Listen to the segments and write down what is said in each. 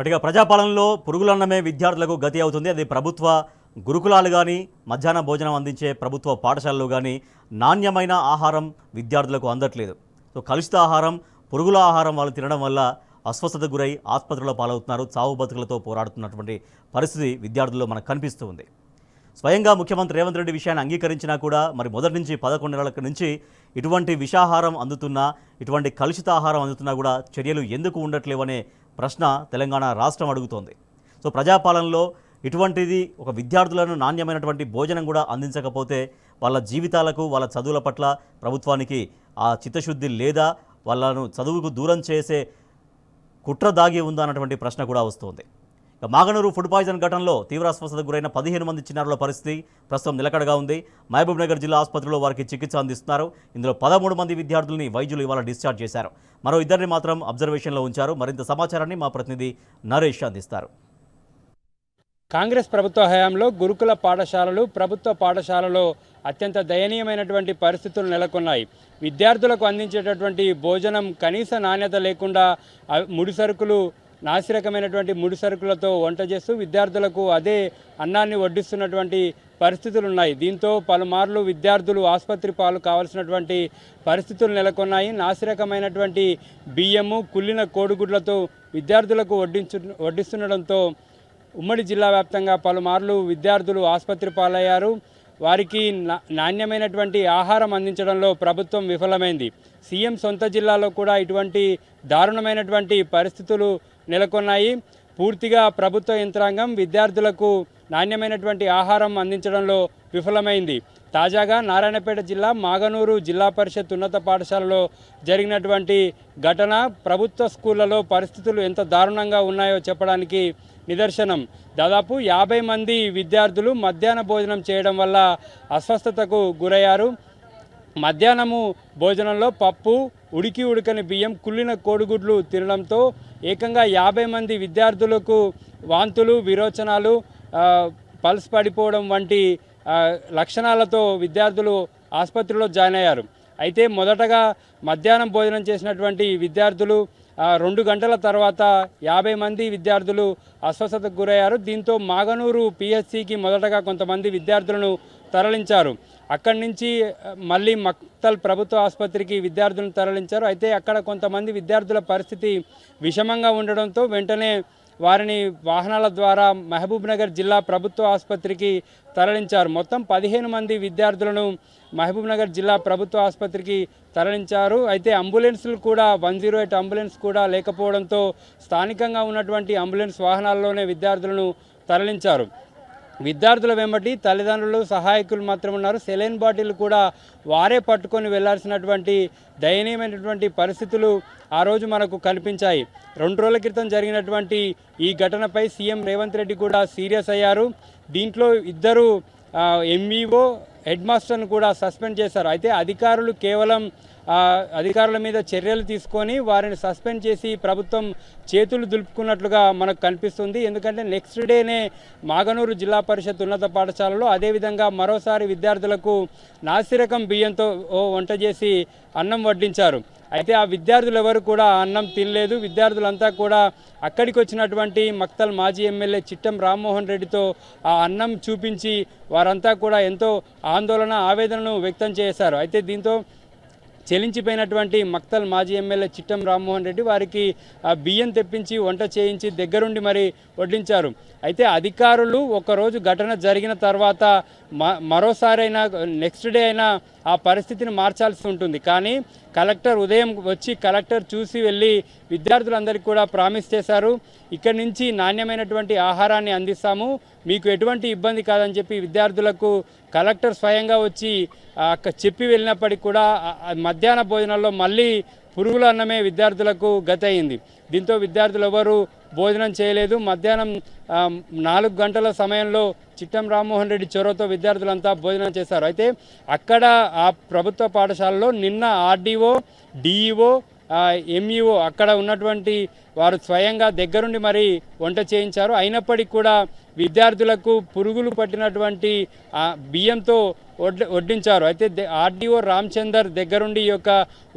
పటిగా ప్రజాపాలనలో పురుగులన్నమే విద్యార్థులకు గతి అవుతుంది. అది ప్రభుత్వ గురుకులాలు కానీ మధ్యాహ్న భోజనం అందించే ప్రభుత్వ పాఠశాలలు కానీ నాణ్యమైన ఆహారం విద్యార్థులకు అందట్లేదు. సో కలుషిత ఆహారం, పురుగుల ఆహారం వాళ్ళు తినడం వల్ల అస్వస్థతకు గురై ఆసుపత్రుల్లో పాలవుతున్నారు. చావు బతుకులతో పోరాడుతున్నటువంటి పరిస్థితి విద్యార్థుల్లో మనకు కనిపిస్తూ ఉంది. స్వయంగా ముఖ్యమంత్రి రేవంత్ రెడ్డి విషయాన్ని అంగీకరించినా కూడా మరి మొదటి నుంచి 11 నెలల నుంచి ఇటువంటి విషాహారం అందుతున్నా, ఇటువంటి కలుషిత ఆహారం అందుతున్నా కూడా చర్యలు ఎందుకు ఉండట్లేవనే ప్రశ్న తెలంగాణ రాష్ట్రం అడుగుతోంది. సో ప్రజాపాలనలో ఇటువంటిది ఒక విద్యార్థులను నాణ్యమైనటువంటి భోజనం కూడా అందించకపోతే వాళ్ళ జీవితాలకు, వాళ్ళ చదువుల పట్ల ప్రభుత్వానికి ఆ చిత్తశుద్ధి లేదా, వాళ్ళను చదువుకు దూరం చేసే కుట్ర దాగి ఉందా అన్నటువంటి ప్రశ్న కూడా వస్తోంది. మాగనూరు ఫుడ్ పాయిజన్ ఘటనలో తీవ్ర అస్వస్థతకు గురైన 15 మంది చిన్నారుల పరిస్థితి ప్రస్తుతం నిలకడగా ఉంది. మహబూబ్నగర్ జిల్లా ఆసుపత్రిలో వారికి చికిత్స అందిస్తున్నారు. ఇందులో 13 మంది విద్యార్థుల్ని వైద్యులు ఇవాళ డిశ్చార్జ్ చేశారు. మరో ఇద్దరిని మాత్రం అబ్జర్వేషన్లో ఉంచారు. మరింత సమాచారాన్ని మా ప్రతినిధి నరేష్ అందిస్తారు. కాంగ్రెస్ ప్రభుత్వ హయాంలో గురుకుల పాఠశాలలు, ప్రభుత్వ పాఠశాలలో అత్యంత దయనీయమైనటువంటి పరిస్థితులు నెలకొన్నాయి. విద్యార్థులకు అందించేటటువంటి భోజనం కనీస నాణ్యత లేకుండా ముడిసరుకులు, నాసిరకమైనటువంటి ముడిసరుకులతో వంట చేస్తూ విద్యార్థులకు అదే అన్నాన్ని వడ్డిస్తున్నటువంటి పరిస్థితులు ఉన్నాయి. దీంతో పలుమార్లు విద్యార్థులు ఆసుపత్రి పాలు కావాల్సినటువంటి పరిస్థితులు నెలకొన్నాయి. నాసిరకమైనటువంటి బియ్యము, కుళ్ళిన కోడిగుడ్లతో విద్యార్థులకు వడ్డిస్తుండడంతో ఉమ్మడి జిల్లా వ్యాప్తంగా పలుమార్లు విద్యార్థులు ఆసుపత్రి పాలయ్యారు. వారికి నాణ్యమైనటువంటి ఆహారం అందించడంలో ప్రభుత్వం విఫలమైంది. సీఎం సొంత జిల్లాలో కూడా ఇటువంటి దారుణమైనటువంటి పరిస్థితులు నెలకొన్నాయి. పూర్తిగా ప్రభుత్వ యంత్రాంగం విద్యార్థులకు నాణ్యమైనటువంటి ఆహారం అందించడంలో విఫలమైంది. తాజాగా నారాయణపేట జిల్లా మాగనూరు జిల్లా పరిషత్ ఉన్నత పాఠశాలలో జరిగినటువంటి ఘటన ప్రభుత్వ స్కూళ్లలో పరిస్థితులు ఎంత దారుణంగా ఉన్నాయో చెప్పడానికి నిదర్శనం. దాదాపు 50 మంది విద్యార్థులు మధ్యాహ్న భోజనం చేయడం వల్ల అస్వస్థతకు గురయ్యారు. మధ్యాహ్నము భోజనంలో పప్పు, ఉడకని బియ్యం, కుళ్ళిన కోడిగుడ్లు తినడంతో ఏకంగా 50 మంది విద్యార్థులకు వాంతులు, విరోచనాలు, పల్స్ పడిపోవడం వంటి లక్షణాలతో విద్యార్థులు ఆసుపత్రిలో జాయిన్ అయ్యారు. అయితే మొదటగా మధ్యాహ్నం భోజనం చేసినటువంటి విద్యార్థులు 2 గంటల తర్వాత 50 మంది విద్యార్థులు అస్వస్థతకు గురయ్యారు. దీంతో మాగనూరు పిహెచ్సికి మొదటగా కొంతమంది విద్యార్థులను తరలించారు. అక్కడి నుంచి మళ్ళీ మక్తల్ ప్రభుత్వ ఆసుపత్రికి విద్యార్థులను తరలించారు. అయితే అక్కడ కొంతమంది విద్యార్థుల పరిస్థితి విషమంగా ఉండడంతో వెంటనే వారిని వాహనాల ద్వారా మహబూబ్నగర్ జిల్లా ప్రభుత్వ ఆసుపత్రికి తరలించారు. మొత్తం 15 మంది విద్యార్థులను మహబూబ్నగర్ జిల్లా ప్రభుత్వ ఆసుపత్రికి తరలించారు. అయితే అంబులెన్సులు కూడా 108 అంబులెన్స్ కూడా లేకపోవడంతో స్థానికంగా ఉన్నటువంటి అంబులెన్స్ వాహనాల్లోనే విద్యార్థులను తరలించారు. విద్యార్థుల వెంబడి తల్లిదండ్రులు, సహాయకులు మాత్రం ఉన్నారు. సెలైన్ బాటిల్ కూడా వారే పట్టుకొని వెళ్లాల్సినటువంటి దయనీయమైనటువంటి పరిస్థితులు ఆ రోజు మనకు కనిపించాయి. 2 రోజుల క్రితం జరిగినటువంటి ఈ ఘటనపై సీఎం రేవంత్ రెడ్డి కూడా సీరియస్ అయ్యారు. దీంట్లో 2 ఎంఈఓ, హెడ్ మాస్టర్ను కూడా సస్పెండ్ చేశారు. అయితే అధికారులు కేవలం అధికారుల మీద చర్యలు తీసుకొని వారిని సస్పెండ్ చేసి ప్రభుత్వం చేతులు దులుపుకున్నట్లుగా మనకు కనిపిస్తుంది. ఎందుకంటే నెక్స్ట్ డేనే మాగనూరు జిల్లా పరిషత్ ఉన్నత పాఠశాలలో అదేవిధంగా మరోసారి విద్యార్థులకు నాసిరకం బియ్యంతో వంట చేసి అన్నం వడ్డించారు. అయితే ఆ విద్యార్థులు ఎవరు కూడా అన్నం తినలేదు. విద్యార్థులంతా కూడా అక్కడికి వచ్చినటువంటి మక్తల్ మాజీ ఎమ్మెల్యే చిట్టం రామ్మోహన్ రెడ్డితో ఆ అన్నం చూపించి వారంతా కూడా ఎంతో ఆందోళన, ఆవేదనను వ్యక్తం చేశారు. అయితే దీంతో చెలించిపోయినటువంటి మక్తల్ మాజీ ఎమ్మెల్యే చిట్టం రామ్మోహన్ రెడ్డి వారికి బియ్యం తెప్పించి వంట చేయించి దగ్గరుండి మరి వడ్డించారు. అయితే అధికారులు ఒకరోజు ఘటన జరిగిన తర్వాత మరోసారైనా నెక్స్ట్ డే అయినా ఆ పరిస్థితిని మార్చాల్సి ఉంటుంది. కానీ కలెక్టర్ ఉదయం వచ్చి కలెక్టర్ చూసి వెళ్ళి విద్యార్థులందరికీ కూడా ప్రామిస్ చేశారు, ఇక్కడి నుంచి నాణ్యమైనటువంటి ఆహారాన్ని అందిస్తాము, మీకు ఎటువంటి ఇబ్బంది కాదని చెప్పి విద్యార్థులకు కలెక్టర్ స్వయంగా వచ్చి చెప్పి వెళ్ళినప్పటికీ కూడా మధ్యాహ్న భోజనంలో మళ్ళీ పురుగుల అన్నమే విద్యార్థులకు గతి అయింది. దీంతో విద్యార్థులు ఎవరు భోజనం చేయలేదు. మధ్యాహ్నం 4 గంటల సమయంలో చిట్టం రామ్మోహన్ రెడ్డి చొరవతో విద్యార్థులంతా భోజనం చేశారు. అయితే అక్కడ ఆ ప్రభుత్వ పాఠశాలలో నిన్న ఆర్డీఓ, డిఈఓ, ఎంఈఓ అక్కడ ఉన్నటువంటి వారు స్వయంగా దగ్గరుండి మరి వంట చేయించారు. అయినప్పటికీ కూడా విద్యార్థులకు పురుగులు పట్టినటువంటి బియ్యంతో వడ్డించారు. అయితే ఆర్డీఓ రామచందర్ దగ్గరుండి ఈ యొక్క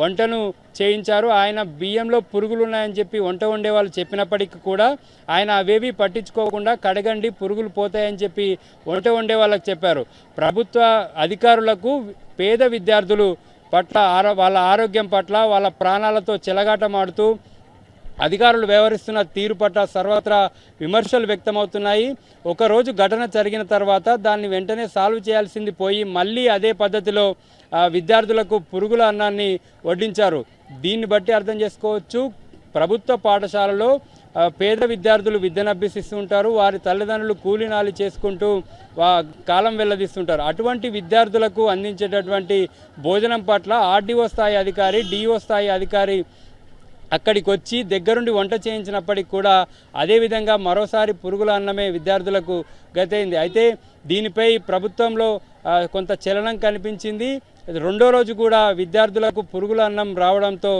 వంటను చేయించారు. ఆయన బియ్యంలో పురుగులు ఉన్నాయని చెప్పి వంట వండే వాళ్ళు చెప్పినప్పటికీ కూడా ఆయన అవేవి పట్టించుకోకుండా కడగండి పురుగులు పోతాయని చెప్పి వంట వండే వాళ్ళకి చెప్పారు. ప్రభుత్వ అధికారులకు పేద విద్యార్థులు పట్ల వాళ్ళ ఆరోగ్యం పట్ల వాళ్ళ ప్రాణాలతో చెలగాటమాడుతూ అధికారులు వ్యవహరిస్తున్న తీరు పట్ల సర్వత్రా విమర్శలు వ్యక్తమవుతున్నాయి. ఒకరోజు ఘటన జరిగిన తర్వాత దాన్ని వెంటనే సాల్వ్ చేయాల్సింది పోయి మళ్ళీ అదే పద్ధతిలో విద్యార్థులకు పురుగుల అన్నాన్ని వడ్డించారు. దీన్ని బట్టి అర్థం చేసుకోవచ్చు, ప్రభుత్వ పాఠశాలలో పేద విద్యార్థులు విద్యను అభ్యసిస్తూ ఉంటారు. వారి తల్లిదండ్రులు కూలీనాలి చేసుకుంటూ కాలం వెల్లదీస్తుంటారు. అటువంటి విద్యార్థులకు అందించేటటువంటి భోజనం పట్ల ఆర్డీఓ స్థాయి అధికారి, డిఓ స్థాయి అధికారి అక్కడికి వచ్చి దగ్గరుండి వంట చేయించినప్పటికి కూడా అదేవిధంగా మరోసారి పురుగుల అన్నమే విద్యార్థులకు గతైంది. అయితే దీనిపై ప్రభుత్వంలో కొంత చలనం కనిపించింది. రెండో రోజు కూడా విద్యార్థులకు పురుగుల అన్నం రావడంతో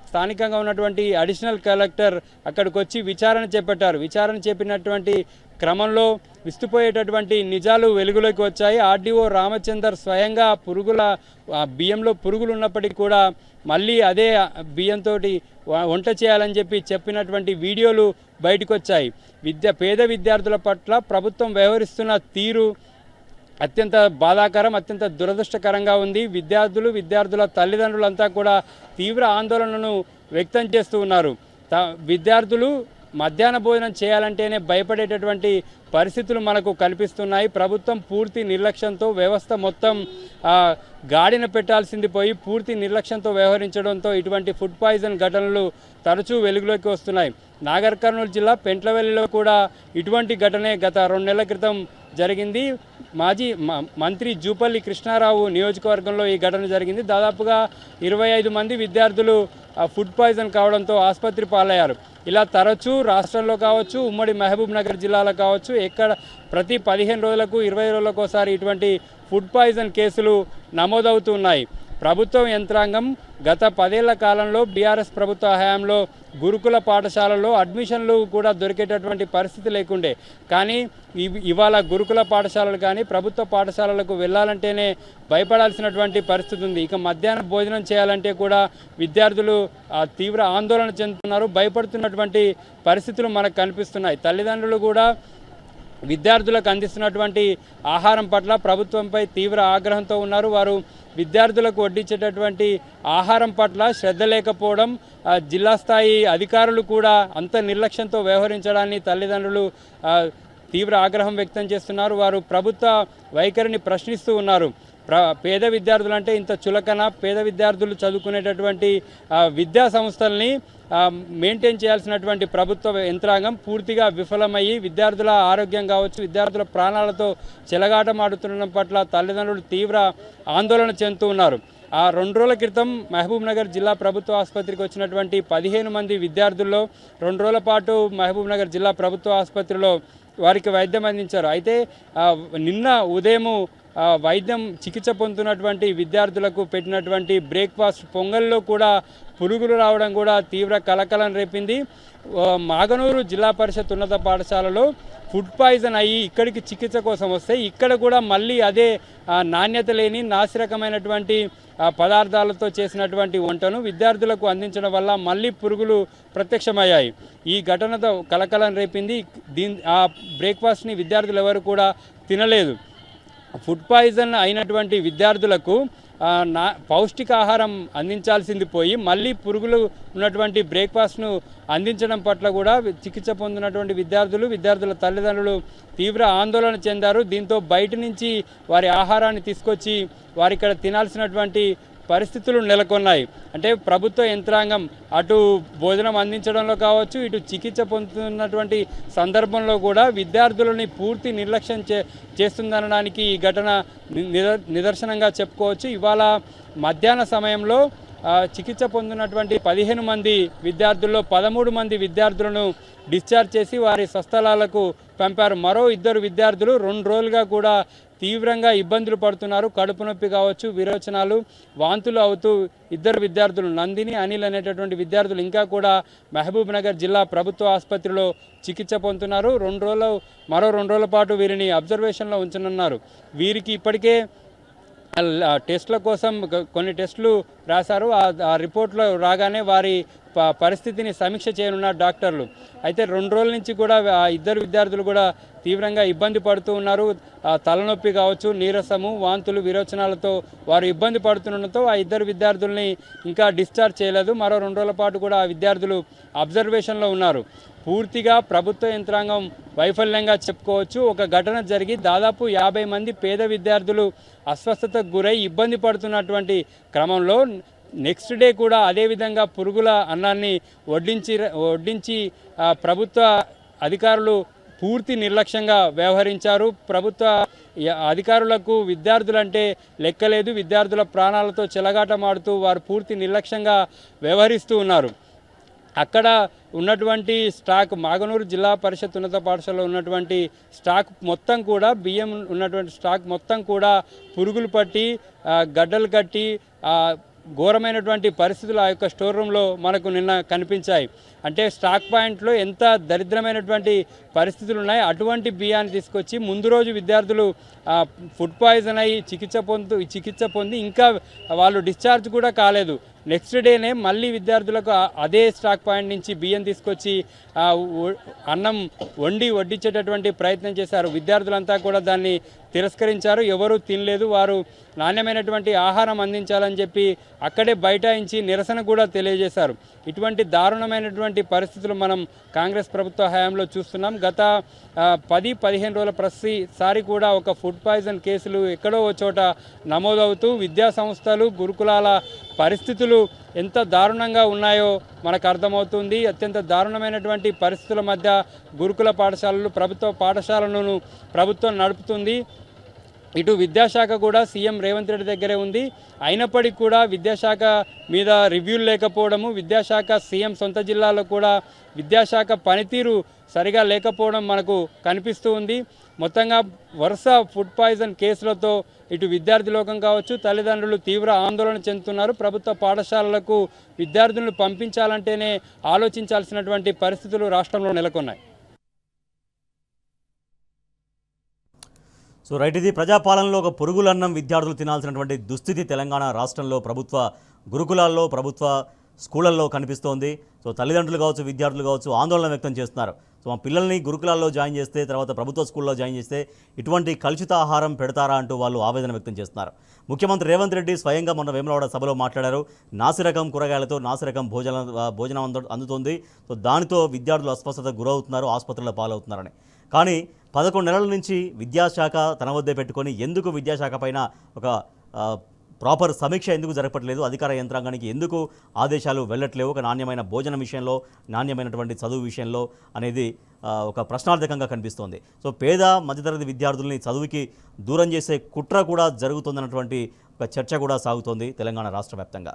స్థానికంగా ఉన్నటువంటి అడిషనల్ కలెక్టర్ అక్కడికి వచ్చి విచారణ చేపట్టారు. విచారణ చేపినటువంటి క్రమంలో విస్తుపోయేటటువంటి నిజాలు వెలుగులోకి వచ్చాయి. ఆర్డీఓ రామచందర్ స్వయంగా బియ్యంలో పురుగులు ఉన్నప్పటికీ కూడా మళ్ళీ అదే బియ్యంతో వంట చేయాలని చెప్పినటువంటి వీడియోలు బయటకు వచ్చాయి. పేద విద్యార్థుల పట్ల ప్రభుత్వం వ్యవహరిస్తున్న తీరు అత్యంత బాధాకరం, అత్యంత దురదృష్టకరంగా ఉంది. విద్యార్థుల తల్లిదండ్రులంతా కూడా తీవ్ర ఆందోళనను వ్యక్తం చేస్తూ ఉన్నారు. విద్యార్థులు మధ్యాహ్న భోజనం చేయాలంటేనే భయపడేటటువంటి పరిస్థితులు మనకు కనిపిస్తున్నాయి. ప్రభుత్వం పూర్తి నిర్లక్ష్యంతో వ్యవస్థ మొత్తం గాడిన పెట్టాల్సింది పోయి పూర్తి నిర్లక్ష్యంతో వ్యవహరించడంతో ఇటువంటి ఫుడ్ పాయిజన్ ఘటనలు తరచూ వెలుగులోకి వస్తున్నాయి. నాగర్ కర్నూలు జిల్లా పెంట్లవెల్లిలో కూడా ఇటువంటి ఘటనే గత 2 నెలల క్రితం జరిగింది. మాజీ మంత్రి జూపల్లి కృష్ణారావు నియోజకవర్గంలో ఈ ఘటన జరిగింది. దాదాపుగా 25 మంది విద్యార్థులు ఫుడ్ పాయిజన్ కావడంతో ఆసుపత్రి పాలయ్యారు. ఇలా తరచూ రాష్ట్రంలో కావచ్చు, ఉమ్మడి మహబూబ్ నగర్ జిల్లాలో కావచ్చు, ప్రతి 15 రోజులకు 20 రోజులకు ఒకసారి ఇటువంటి ఫుడ్ పాయిజన్ కేసులు నమోదవుతున్నాయి. ప్రభుత్వ యంత్రాంగం గత 10 ఏళ్ల కాలంలో బీఆర్ఎస్ ప్రభుత్వ హయాంలో గురుకుల పాఠశాలలో అడ్మిషన్లు కూడా దొరికేటటువంటి పరిస్థితి లేకుండే. కానీ ఇవాళ గురుకుల పాఠశాలలు కానీ ప్రభుత్వ పాఠశాలలకు వెళ్ళాలంటేనే భయపడాల్సినటువంటి పరిస్థితి ఉంది. ఇక మధ్యాహ్నం భోజనం చేయాలంటే కూడా విద్యార్థులు తీవ్ర ఆందోళన చెందుతున్నారు, భయపడుతున్నటువంటి పరిస్థితులు మనకు కనిపిస్తున్నాయి. తల్లిదండ్రులు కూడా విద్యార్థులకు అందిస్తున్నటువంటి ఆహారం పట్ల ప్రభుత్వంపై తీవ్ర ఆగ్రహంతో ఉన్నారు. వారు విద్యార్థులకు వడ్డించేటటువంటి ఆహారం పట్ల శ్రద్ధ లేకపోవడం, జిల్లా స్థాయి అధికారులు కూడా అంత నిర్లక్ష్యంతో వ్యవహరించడాన్ని తల్లిదండ్రులు తీవ్ర ఆగ్రహం వ్యక్తం చేస్తున్నారు. వారు ప్రభుత్వ వైఖరిని ప్రశ్నిస్తూ ఉన్నారు. పేద విద్యార్థులు అంటే ఇంత చులకన, పేద విద్యార్థులు చదువుకునేటటువంటి విద్యా సంస్థల్ని మెయింటైన్ చేయాల్సినటువంటి ప్రభుత్వ యంత్రాంగం పూర్తిగా విఫలమయ్యి విద్యార్థుల ఆరోగ్యం కావచ్చు, విద్యార్థుల ప్రాణాలతో చెలగాటమాడుతుండడం పట్ల తల్లిదండ్రులు తీవ్ర ఆందోళన చెందుతూ ఉన్నారు. 2 రోజుల క్రితం మహబూబ్ నగర్ జిల్లా ప్రభుత్వ ఆసుపత్రికి వచ్చినటువంటి 15 మంది విద్యార్థుల్లో 2 రోజుల పాటు మహబూబ్ నగర్ జిల్లా ప్రభుత్వ ఆసుపత్రిలో వారికి వైద్యం అందించారు. అయితే నిన్న ఉదయము వైద్యం చికిత్స పొందుతున్నటువంటి విద్యార్థులకు పెట్టినటువంటి బ్రేక్ఫాస్ట్ పొంగల్లో కూడా పురుగులు రావడం కూడా తీవ్ర కలకలం రేపింది. మాగనూరు జిల్లా పరిషత్ ఉన్నత పాఠశాలలో ఫుడ్ పాయిజన్ అయ్యి ఇక్కడికి చికిత్స కోసం వస్తే ఇక్కడ కూడా మళ్ళీ అదే నాణ్యత లేని నాసిరకమైనటువంటి పదార్థాలతో చేసినటువంటి వంటను విద్యార్థులకు అందించడం వల్ల మళ్ళీ పురుగులు ప్రత్యక్షమయ్యాయి. ఈ ఘటనతో కలకలం రేపింది. ఆ బ్రేక్ఫాస్ట్ని విద్యార్థులు ఎవరు కూడా తినలేదు. ఫుడ్ పాయిజన్ అయినటువంటి విద్యార్థులకు పౌష్టికాహారం అందించాల్సింది పోయి మళ్ళీ పురుగులు ఉన్నటువంటి బ్రేక్ఫాస్ట్ను అందించడం పట్ల కూడా చికిత్స పొందినటువంటి విద్యార్థుల తల్లిదండ్రులు తీవ్ర ఆందోళన చెందారు. దీంతో బయట నుంచి వారి ఆహారాన్ని తీసుకొచ్చి వారి ఇక్కడ తినాల్సినటువంటి పరిస్థితులు నెలకొన్నాయి. అంటే ప్రభుత్వ యంత్రాంగం అటు భోజనం అందించడంలో కావచ్చు, ఇటు చికిత్స పొందుతున్నటువంటి సందర్భంలో కూడా విద్యార్థులని పూర్తి నిర్లక్ష్యం చేస్తుందనడానికి ఈ ఘటన నిదర్శనంగా చెప్పుకోవచ్చు. ఇవాళ మధ్యాహ్న సమయంలో చికిత్స పొందినటువంటి 15 మంది విద్యార్థుల్లో 13 మంది విద్యార్థులను డిశ్చార్జ్ చేసి వారి స్వస్థలాలకు పంపారు. మరో 2 విద్యార్థులు 2 రోజులుగా కూడా తీవ్రంగా ఇబ్బందులు పడుతున్నారు. కడుపు నొప్పి కావచ్చు, విరోచనాలు, వాంతులు అవుతూ ఇద్దరు విద్యార్థులు నందిని, అనిల్ అనేటటువంటి విద్యార్థులు ఇంకా కూడా మహబూబ్ నగర్ జిల్లా ప్రభుత్వ ఆసుపత్రిలో చికిత్స పొందుతున్నారు. మరో 2 రోజుల పాటు వీరిని అబ్జర్వేషన్లో ఉంచనున్నారు. వీరికి ఇప్పటికే టెస్టుల కోసం కొన్ని టెస్టులు రాశారు. ఆ రిపోర్ట్లో రాగానే వారి పరిస్థితిని సమీక్ష చేయనున్నారు డాక్టర్లు. అయితే 2 రోజుల నుంచి కూడా ఆ ఇద్దరు విద్యార్థులు కూడా తీవ్రంగా ఇబ్బంది పడుతూ ఉన్నారు. తలనొప్పి కావచ్చు, నీరసము, వాంతులు, విరోచనాలతో వారు ఇబ్బంది పడుతుండటంతో ఆ ఇద్దరు విద్యార్థుల్ని ఇంకా డిశ్చార్జ్ చేయలేదు. మరో 2 రోజుల పాటు కూడా ఆ విద్యార్థులు అబ్జర్వేషన్లో ఉన్నారు. పూర్తిగా ప్రభుత్వ యంత్రాంగం వైఫల్యంగా చెప్పుకోవచ్చు. ఒక ఘటన జరిగి దాదాపు 50 మంది పేద విద్యార్థులు అస్వస్థతకు గురై ఇబ్బంది పడుతున్నటువంటి క్రమంలో నెక్స్ట్ డే కూడా అదేవిధంగా పురుగుల అన్నాన్ని వడ్డించి ప్రభుత్వ అధికారులు పూర్తి నిర్లక్ష్యంగా వ్యవహరించారు. ప్రభుత్వ అధికారులకు విద్యార్థులంటే లెక్కలేదు. విద్యార్థుల ప్రాణాలతో చెలగాటమాడుతూ వారు పూర్తి నిర్లక్ష్యంగా వ్యవహరిస్తూ ఉన్నారు. అక్కడ ఉన్నటువంటి స్టాక్, మాగనూరు జిల్లా పరిషత్ ఉన్నత పాఠశాలలో ఉన్నటువంటి స్టాక్ మొత్తం కూడా, బియ్యం ఉన్నటువంటి స్టాక్ మొత్తం కూడా పురుగులు పట్టి గడ్డలు కట్టి ఘోరమైనటువంటి పరిస్థితులు ఆ యొక్క స్టోర్ రూమ్లో మనకు నిన్న కనిపించాయి. అంటే స్టాక్ పాయింట్లో ఎంత దరిద్రమైనటువంటి పరిస్థితులు ఉన్నాయి. అటువంటి బియ్యాన్ని తీసుకొచ్చి ముందు రోజు విద్యార్థులు ఫుడ్ పాయిజన్ అయ్యి చికిత్స పొంది ఇంకా వాళ్ళు డిశ్చార్జ్ కూడా కాలేదు. నెక్స్ట్ డేనే మళ్ళీ విద్యార్థులకు అదే స్టాక్ పాయింట్ నుంచి బియ్యం తీసుకొచ్చి అన్నం వడ్డించేటటువంటి ప్రయత్నం చేశారు. విద్యార్థులంతా కూడా దాన్ని తిరస్కరించారు. ఎవరూ తినలేదు. వారు నాణ్యమైనటువంటి ఆహారం అందించాలని చెప్పి అక్కడే బైఠాయించి నిరసన కూడా తెలియజేశారు. ఇటువంటి దారుణమైనటువంటి పరిస్థితులు మనం కాంగ్రెస్ ప్రభుత్వ హయాంలో చూస్తున్నాం. గత 10-15 రోజుల ప్రతిసారి కూడా ఒక ఫుడ్ పాయిజన్ కేసులు ఎక్కడో ఒక చోట నమోదవుతూ విద్యా సంస్థలు, గురుకులాల పరిస్థితులు ఎంత దారుణంగా ఉన్నాయో మనకు అర్థమవుతుంది. అత్యంత దారుణమైనటువంటి పరిస్థితుల మధ్య గురుకుల పాఠశాలలు, ప్రభుత్వ పాఠశాలను ప్రభుత్వం నడుపుతుంది. ఇటు విద్యాశాఖ కూడా సీఎం రేవంత్ రెడ్డి దగ్గరే ఉంది. అయినప్పటికీ కూడా విద్యాశాఖ మీద రివ్యూలు లేకపోవడము, విద్యాశాఖ సీఎం సొంత జిల్లాలో కూడా విద్యాశాఖ పనితీరు సరిగా లేకపోవడం మనకు కనిపిస్తూ ఉంది. మొత్తంగా వరుస ఫుడ్ పాయిజన్ కేసులతో ఇటు విద్యార్థి లోకం కావచ్చు, తల్లిదండ్రులు తీవ్ర ఆందోళన చెందుతున్నారు. ప్రభుత్వ పాఠశాలలకు విద్యార్థులను పంపించాలంటేనే ఆలోచించాల్సినటువంటి పరిస్థితులు రాష్ట్రంలో నెలకొన్నాయి. సో రైట్, ఇది ప్రజాపాలనలో ఒక పురుగులన్నం విద్యార్థులు తినాల్సినటువంటి దుస్థితి తెలంగాణ రాష్ట్రంలో ప్రభుత్వ గురుకులాల్లో, ప్రభుత్వ స్కూళ్ళల్లో కనిపిస్తోంది. సో తల్లిదండ్రులు కావచ్చు, విద్యార్థులు కావచ్చు ఆందోళన వ్యక్తం చేస్తున్నారు. సో మా పిల్లల్ని గురుకులాల్లో జాయిన్ చేస్తే, తర్వాత ప్రభుత్వ స్కూల్లో జాయిన్ చేస్తే ఇటువంటి కలుషిత ఆహారం పెడతారా అంటూ వాళ్ళు ఆవేదన వ్యక్తం చేస్తున్నారు. ముఖ్యమంత్రి రేవంత్ రెడ్డి స్వయంగా మొన్న వేములవాడ సభలో మాట్లాడారు. నాసిరకం కూరగాయలతో నాసిరకం భోజనం అందుతోంది. సో దానితో విద్యార్థులు అస్వస్థతకు గురవుతున్నారు, ఆసుపత్రుల పాలవుతున్నారని. కానీ 11 నెలల నుంచి విద్యాశాఖ తన వద్దే పెట్టుకొని ఎందుకు విద్యాశాఖ పైన ఒక ప్రాపర్ సమీక్ష ఎందుకు జరపట్లేదు, అధికార యంత్రాంగానికి ఎందుకు ఆదేశాలు వెళ్ళట్లేవు ఒక నాణ్యమైన భోజనం విషయంలో, నాణ్యమైనటువంటి చదువు విషయంలో అనేది ఒక ప్రశ్నార్థకంగా కనిపిస్తోంది. సో పేద మధ్యతరగతి విద్యార్థుల్ని చదువుకి దూరం చేసే కుట్ర కూడా జరుగుతుందన్నటువంటి ఒక చర్చ కూడా సాగుతోంది తెలంగాణ రాష్ట్ర వ్యాప్తంగా.